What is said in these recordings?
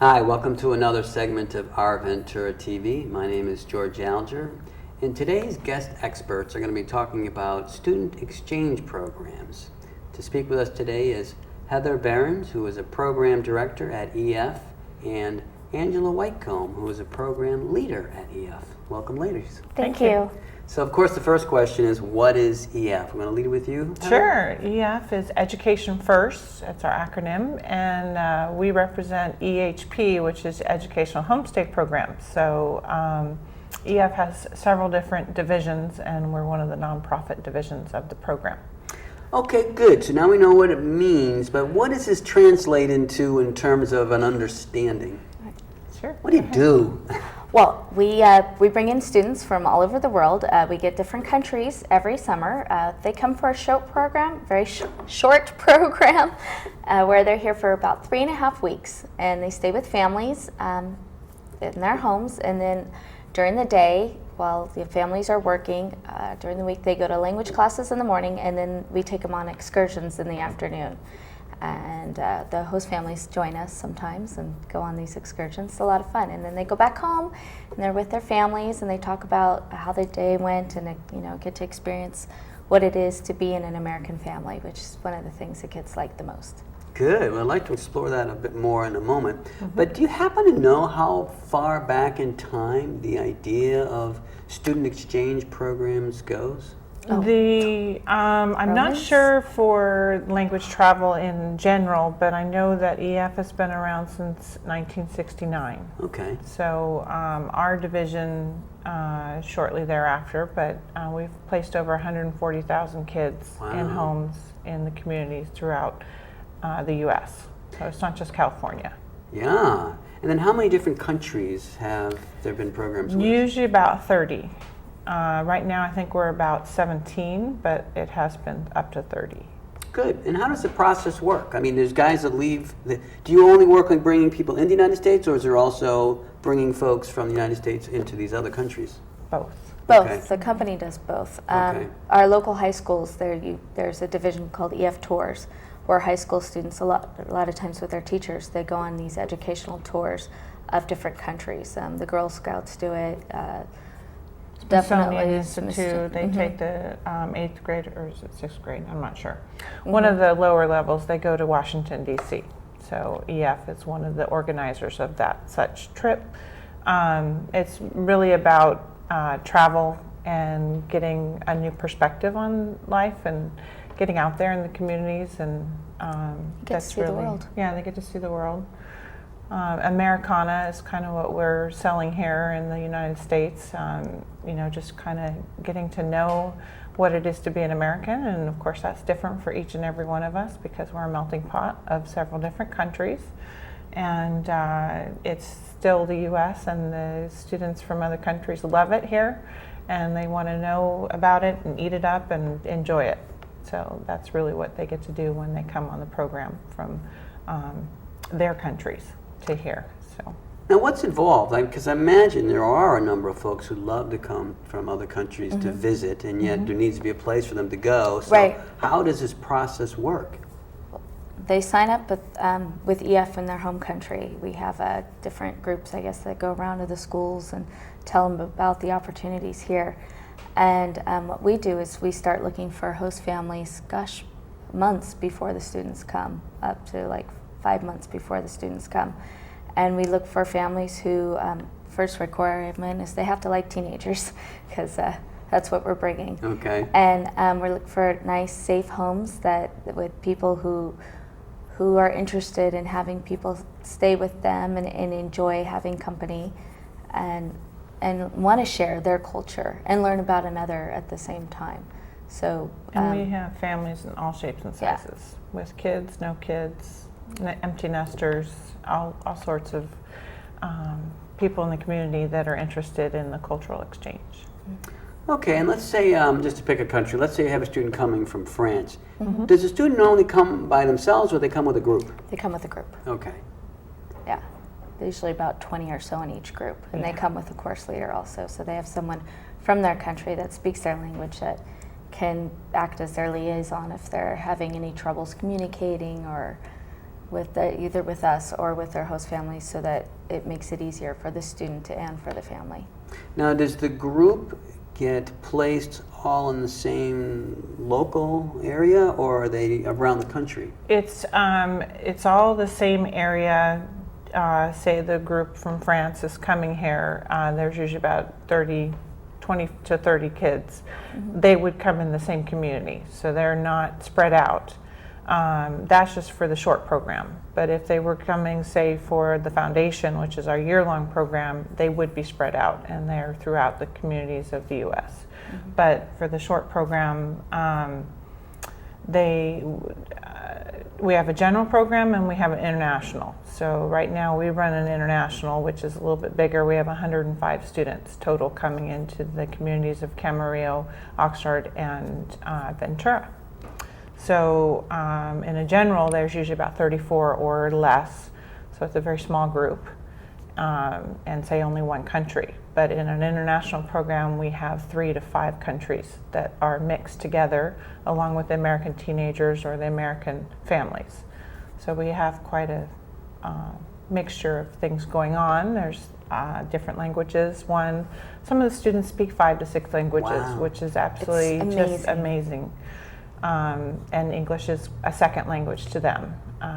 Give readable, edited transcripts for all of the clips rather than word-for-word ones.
Hi, welcome to another segment of Our Ventura TV. My name is George Alger, and today's guest experts are going to be talking about student exchange programs. To speak with us today is Heather Behrens, who is a program director at EF, and Angela Whitecomb, who is a program leader at EF. Welcome, ladies. Thank you. So, of course, the first question is, what is EF? I'm going to lead it with you, Heather. Sure. EF is Education First. It's our acronym, and we represent EHP, which is Educational Homestay Programs. So EF has several different divisions, and we're one of the nonprofit divisions of the program. Okay, good. So now we know what it means, but what does this translate into in terms of an understanding? Sure. What do you do? Well, we bring in students from all over the world. We get different countries every summer. They come for a short program, short program, where they're here for about 3.5 weeks, and they stay with families in their homes. And then during the day, while the families are working, during the week they go to language classes in the morning, and then we take them on excursions in the afternoon. And the host families join us sometimes and go on these excursions. It's a lot of fun. And then they go back home and they're with their families and they talk about how the day went and get to experience what it is to be in an American family, which is one of the things that kids like the most. Good. Well, I'd like to explore that a bit more in a moment. But do you happen to know how far back in time the idea of student exchange programs goes? Oh. I'm not sure for language travel in general, but I know that EF has been around since 1969. Okay. So our division shortly thereafter, but we've placed over 140,000 kids in homes in the communities throughout the U.S. So it's not just California. Yeah. And then how many different countries have there been programs with? Usually about 30. Right now I think we're about 17, but it has been up to 30. Good. And how does the process work? I mean, there's guys that leave. Do you only work on bringing people in the United States, or is there also bringing folks from the United States into these other countries? Both. Both. Okay. The company does both. Okay. Our local high schools, there's a division called EF Tours, where high school students, a lot of times with their teachers, they go on these educational tours of different countries. The Girl Scouts do it. Smithsonian Institute, they take the 8th grade, or is it 6th grade? I'm not sure. One of the lower levels, they go to Washington, D.C. So EF is one of the organizers of that such trip. It's really about travel and getting a new perspective on life and getting out there in the communities, and that's really, the world. Yeah, they get to see the world. Americana is kind of what we're selling here in the United States, just kind of getting to know what it is to be an American, and of course that's different for each and every one of us because we're a melting pot of several different countries, and it's still the U.S. and the students from other countries love it here, and they want to know about it and eat it up and enjoy it. So that's really what they get to do when they come on the program from their countries to here. So Now, what's involved? Because I imagine there are a number of folks who love to come from other countries to visit, and yet there needs to be a place for them to go. So how does this process work? They sign up with EF in their home country. We have different groups, I guess, that go around to the schools and tell them about the opportunities here. And what we do is we start looking for host families, months before the students come, up to like 5 months before the students come. And we look for families who, first requirement is they have to like teenagers, because that's what we're bringing. Okay. And we're looking for nice, safe homes with people who are interested in having people stay with them and enjoy having company, and want to share their culture and learn about another at the same time. So and we have families in all shapes and sizes, with kids, no kids, empty nesters, all sorts of people in the community that are interested in the cultural exchange. Okay, and let's say, just to pick a country, let's say you have a student coming from France. Does the student normally come by themselves, or they come with a group? They come with a group. Okay. Yeah. There's usually about 20 or so in each group, and they come with a course leader also, so they have someone from their country that speaks their language that can act as their liaison if they're having any troubles communicating or with either with us or with their host family, so that it makes it easier for the student and for the family. Now, does the group get placed all in the same local area, or are they around the country? It's all the same area. Say the group from France is coming here. There's usually about 20 to 30 kids. They would come in the same community, so they're not spread out. That's just for the short program. But if they were coming, say, for the foundation, which is our year-long program, they would be spread out, and they're throughout the communities of the U.S. But for the short program, we have a general program and we have an international. So right now we run an international, which is a little bit bigger. We have 105 students total coming into the communities of Camarillo, Oxnard, and Ventura. So in a general, there's usually about 34 or less. So it's a very small group, and say only one country. But in an international program, we have 3 to 5 countries that are mixed together, along with the American teenagers or the American families. So we have quite a mixture of things going on. There's different languages. Some of the students speak 5 to 6 languages, Wow. which is absolutely just amazing. And English is a second language to them.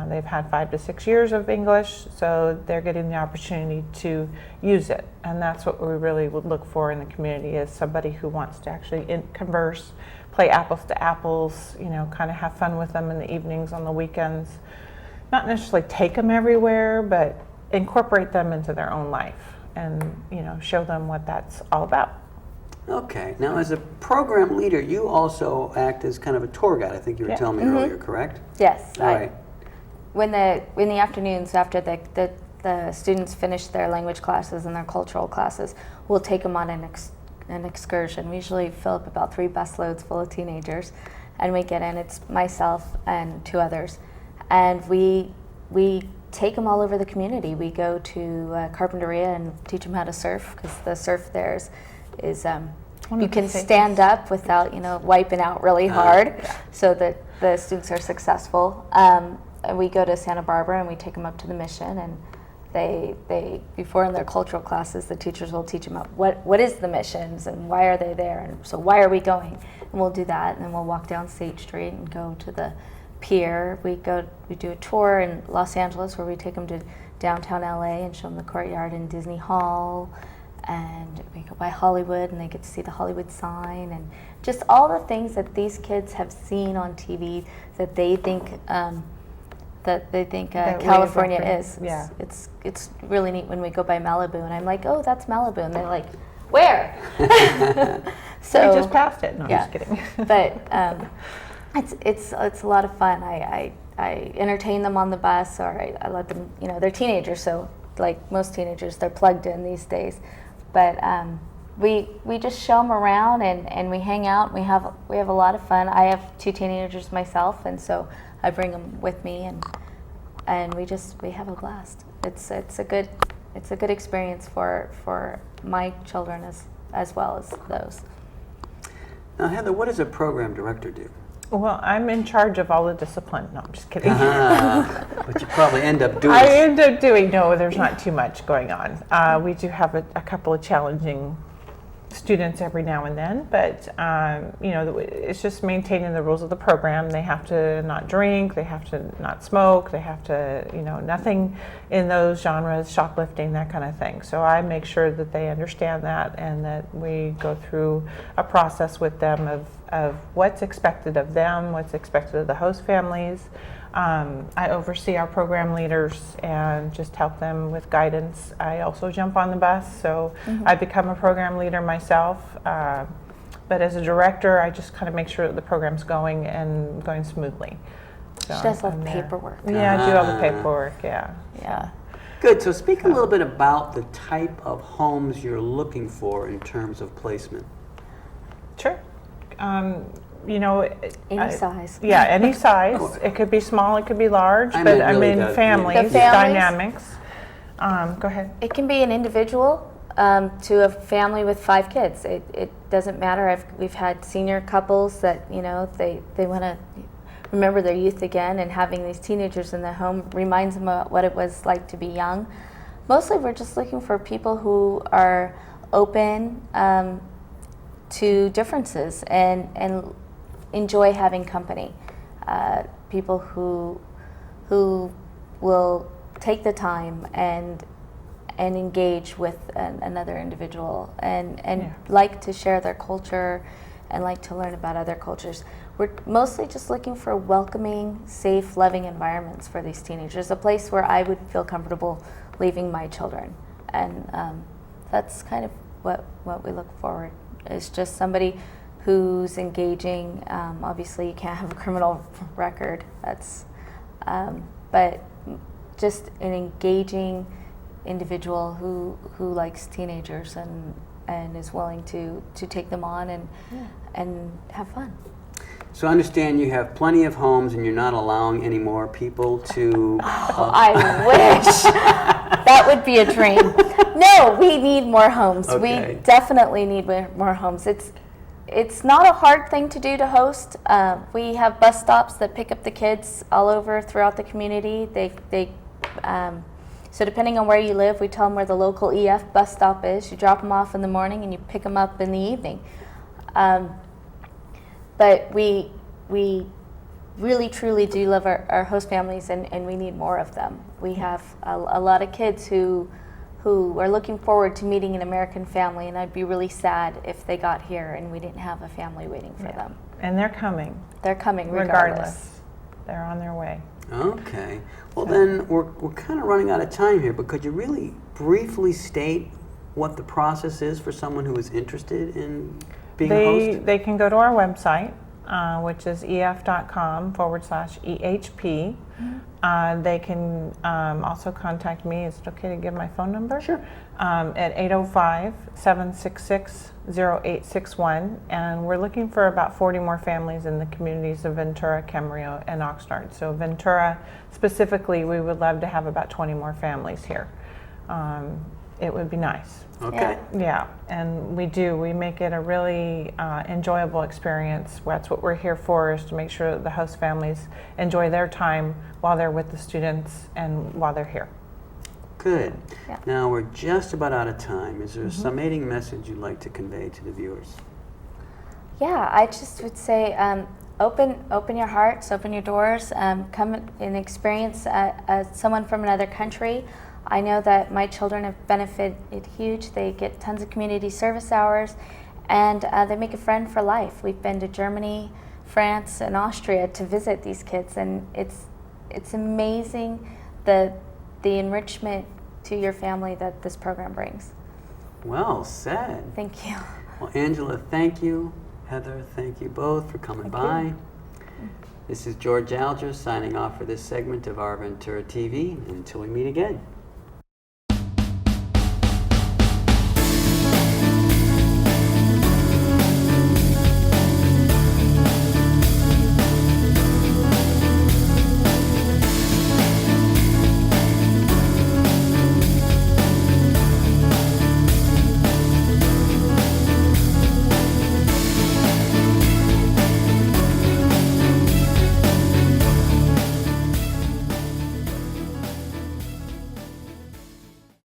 They've had 5 to 6 years of English, so they're getting the opportunity to use it. And that's what we really would look for in the community, is somebody who wants to actually converse, play apples to apples, kind of have fun with them in the evenings, on the weekends. Not necessarily take them everywhere, but incorporate them into their own life and, show them what that's all about. Okay. Now, as a program leader, you also act as kind of a tour guide. I think you were telling me earlier, correct? Yes. All right. In the afternoons, after the students finish their language classes and their cultural classes, we'll take them on an excursion. We usually fill up about 3 busloads full of teenagers, and we get in. It's myself and 2 others, and we take them all over the community. We go to Carpinteria and teach them how to surf, because the surf there is you can stand up without wiping out really hard, so that the students are successful. We go to Santa Barbara and we take them up to the mission, and they before in their cultural classes, the teachers will teach them what is the missions and why are they there, and so why are we going, and we'll do that, and then we'll walk down State Street and go to the pier. We do a tour in Los Angeles where we take them to downtown LA and show them the courtyard in Disney Hall, and we go by Hollywood and they get to see the Hollywood sign, and just all the things that these kids have seen on TV that they think California is. It's really neat when we go by Malibu and I'm like, oh, that's Malibu, and they're like, where? So we just passed it. No, I'm just kidding. But it's a lot of fun. I entertain them on the bus, or I let them. They're teenagers, so like most teenagers, they're plugged in these days. But we just show them around and we hang out. We have a lot of fun. I have 2 teenagers myself, and so I bring them with me, and we have a blast. It's a good experience for my children as well as those. Now, Heather, what does a program director do? Well, I'm in charge of all the discipline. No, I'm just kidding. But you probably end up doing. I end up doing. No, there's not too much going on. We do have a couple of challenging students every now and then, but it's just maintaining the rules of the program. They have to not drink, they have to not smoke, they have to, nothing in those genres, shoplifting, that kind of thing. So I make sure that they understand that, and that we go through a process with them of what's expected of them, what's expected of the host families. I oversee our program leaders and just help them with guidance. I also jump on the bus, so I become a program leader myself. But as a director, I just kind of make sure that the program's going smoothly. So she does all the paperwork. Yeah, I do all the paperwork, yeah. Good, so speak a little bit about the type of homes you're looking for in terms of placement. Sure. Any size. Yeah, any size. It could be small, it could be large, but I mean families, dynamics. Go ahead. It can be an individual to a family with 5 kids. It doesn't matter. We've had senior couples that they want to remember their youth again, and having these teenagers in the home reminds them of what it was like to be young. Mostly we're just looking for people who are open to differences and enjoy having company. People who will take the time and engage with another individual and like to share their culture and like to learn about other cultures. We're mostly just looking for welcoming, safe, loving environments for these teenagers, a place where I would feel comfortable leaving my children. And that's kind of what we look forward is just somebody who's engaging. Obviously you can't have a criminal record, that's but just an engaging individual who likes teenagers and is willing to take them on and have fun. So I understand you have plenty of homes and you're not allowing any more people to... I wish! That would be a dream. No, we need more homes. Okay. We definitely need more homes. It's not a hard thing to do to host. We have bus stops that pick up the kids all over throughout the community. So depending on where you live, we tell them where the local EF bus stop is. You drop them off in the morning and you pick them up in the evening. But we really truly do love our host families, and we need more of them. We have a lot of kids who are looking forward to meeting an American family, and I'd be really sad if they got here and we didn't have a family waiting for them. And they're coming. They're coming regardless. They're on their way. Okay. Well, then we're kind of running out of time here, but could you really briefly state what the process is for someone who is interested in being a host? They can go to our website, which is ef.com/EHP. They can also contact me. Is it okay to give my phone number? Sure. At 805-766-0861. And we're looking for about 40 more families in the communities of Ventura, Camarillo, and Oxnard. So Ventura specifically, we would love to have about 20 more families here. It would be nice. Okay. Yeah, and we make it a really enjoyable experience. That's what we're here for, is to make sure that the host families enjoy their time while they're with the students and while they're here. Good. Yeah. Now we're just about out of time. Is there a summating message you'd like to convey to the viewers? Yeah, I just would say open your hearts, open your doors, come and experience someone from another country. I know that my children have benefited huge. They get tons of community service hours, and they make a friend for life. We've been to Germany, France, and Austria to visit these kids, and it's amazing the enrichment to your family that this program brings. Well said. Thank you. Well, Angela, thank you. Heather, thank you both for coming by. This is George Alger signing off for this segment of Our Ventura TV. Until we meet again.